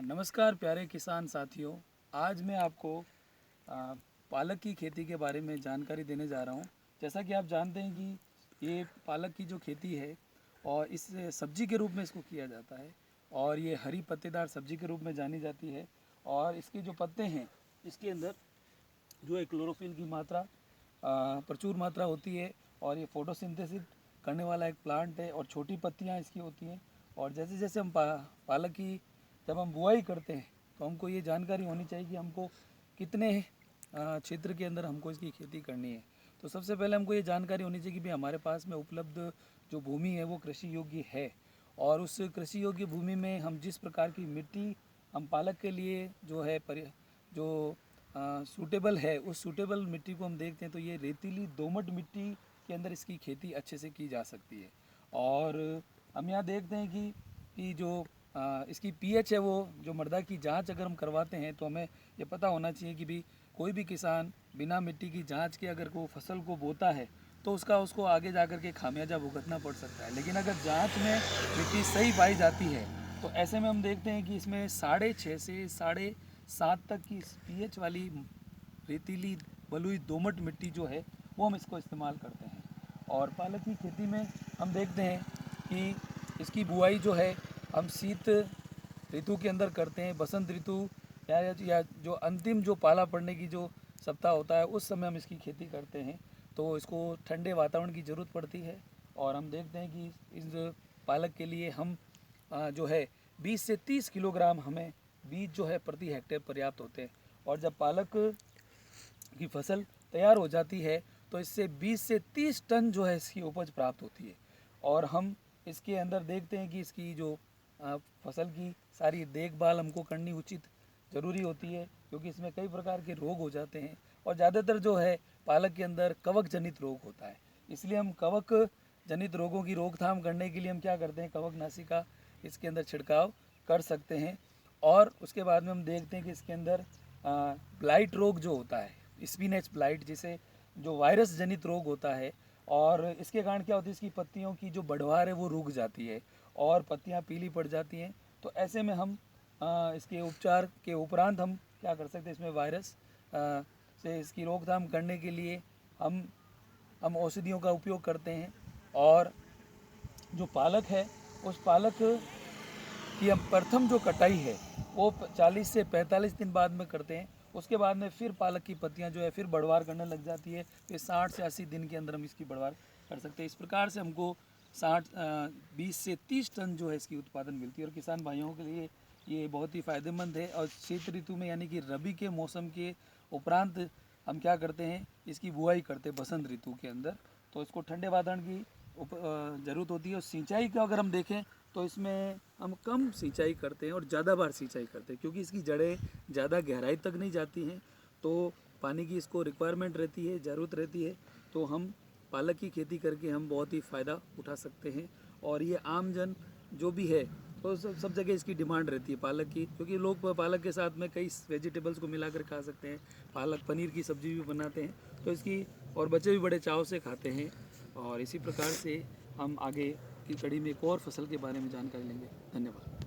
नमस्कार प्यारे किसान साथियों। आज मैं आपको पालक की खेती के बारे में जानकारी देने जा रहा हूँ। जैसा कि आप जानते हैं कि ये पालक की जो खेती है और इस सब्जी के रूप में इसको किया जाता है और ये हरी पत्तेदार सब्जी के रूप में जानी जाती है। और इसके जो पत्ते हैं इसके अंदर जो है क्लोरोफिल की मात्रा प्रचुर मात्रा होती है और ये फोटोसिंथेसिस करने वाला एक प्लांट है और छोटी पत्तियाँ इसकी होती हैं। और जैसे जैसे हम पालक की जब हम बुआई करते हैं तो हमको ये जानकारी होनी चाहिए कि हमको कितने क्षेत्र के अंदर हमको इसकी खेती करनी है। तो सबसे पहले हमको ये जानकारी होनी चाहिए कि भाई हमारे पास में उपलब्ध जो भूमि है वो कृषि योग्य है और उस कृषि योग्य भूमि में हम जिस प्रकार की मिट्टी हम पालक के लिए जो है जो सूटेबल है उस सूटेबल मिट्टी को हम देखते हैं तो ये रेतीली दोमट मिट्टी के अंदर इसकी खेती अच्छे से की जा सकती है। और हम यहाँ देखते हैं कि जो इसकी पीएच है वो जो मृदा की जांच अगर हम करवाते हैं तो हमें ये पता होना चाहिए कि भाई कोई भी किसान बिना मिट्टी की जांच के अगर वो फसल को बोता है तो उसको आगे जा कर के खामियाजा भुगतना पड़ सकता है। लेकिन अगर जांच में मिट्टी सही पाई जाती है तो ऐसे में हम देखते हैं कि इसमें 6.5 से 7.5 तक की पीएच वाली रेतीली बलुई दोमट मिट्टी जो है वो हम इसको इस्तेमाल करते हैं। और पालक की खेती में हम देखते हैं कि इसकी बुआई जो है हम शीत ऋतु के अंदर करते हैं। बसंत ऋतु या जो अंतिम जो पाला पड़ने की जो सप्ताह होता है उस समय हम इसकी खेती करते हैं। तो इसको ठंडे वातावरण की ज़रूरत पड़ती है और हम देखते हैं कि इस पालक के लिए हम जो है 20 से 30 किलोग्राम हमें बीज जो है प्रति हेक्टेयर पर्याप्त होते हैं। और जब पालक की फसल तैयार हो जाती है तो इससे 20 से 30 टन जो है इसकी उपज प्राप्त होती है। और हम इसके अंदर देखते हैं कि इसकी जो फसल की सारी देखभाल हमको करनी उचित ज़रूरी होती है क्योंकि इसमें कई प्रकार के रोग हो जाते हैं और ज़्यादातर जो है पालक के अंदर कवक जनित रोग होता है। इसलिए हम कवक जनित रोगों की रोकथाम करने के लिए हम क्या करते हैं, कवकनाशी का इसके अंदर छिड़काव कर सकते हैं। और उसके बाद में हम देखते हैं कि इसके अंदर ब्लाइट रोग जो होता है, स्पिनेच ब्लाइट, जिसे जो वायरस जनित रोग होता है और इसके कारण क्या होती है, इसकी पत्तियों की जो बढ़वार है वो रुक जाती है और पत्तियां पीली पड़ जाती हैं। तो ऐसे में हम इसके उपचार के उपरांत हम क्या कर सकते हैं, इसमें वायरस से इसकी रोकथाम करने के लिए हम औषधियों का उपयोग करते हैं। और जो पालक है उस पालक की हम प्रथम जो कटाई है वो 40 से 45 दिन बाद में करते हैं। उसके बाद में फिर पालक की पत्तियां जो है फिर बढ़वार करने लग जाती है। फिर 60 से 80 दिन के अंदर हम इसकी बढ़वार कर सकते हैं। इस प्रकार से हमको 20 से 30 टन जो है इसकी उत्पादन मिलती है और किसान भाइयों के लिए ये बहुत ही फ़ायदेमंद है। और शीत ऋतु में यानी कि रबी के मौसम के उपरांत हम क्या करते हैं, इसकी बुआई करते हैं बसंत ऋतु के अंदर। तो इसको ठंडे वातावरण की ज़रूरत होती है। और सिंचाई का अगर हम देखें तो इसमें हम कम सिंचाई करते हैं और ज़्यादा बार सिंचाई करते हैं क्योंकि इसकी जड़ें ज़्यादा गहराई तक नहीं जाती हैं तो पानी की इसको रिक्वायरमेंट रहती है, ज़रूरत रहती है। तो हम पालक की खेती करके हम बहुत ही फ़ायदा उठा सकते हैं। और ये आम जन जो भी है तो सब जगह इसकी डिमांड रहती है पालक की, क्योंकि लोग पालक के साथ में कई वेजिटेबल्स को मिलाकर खा सकते हैं। पालक पनीर की सब्ज़ी भी बनाते हैं तो इसकी, और बच्चे भी बड़े चाव से खाते हैं। और इसी प्रकार से हम आगे की कड़ी में एक और फसल के बारे में जानकारी लेंगे। धन्यवाद।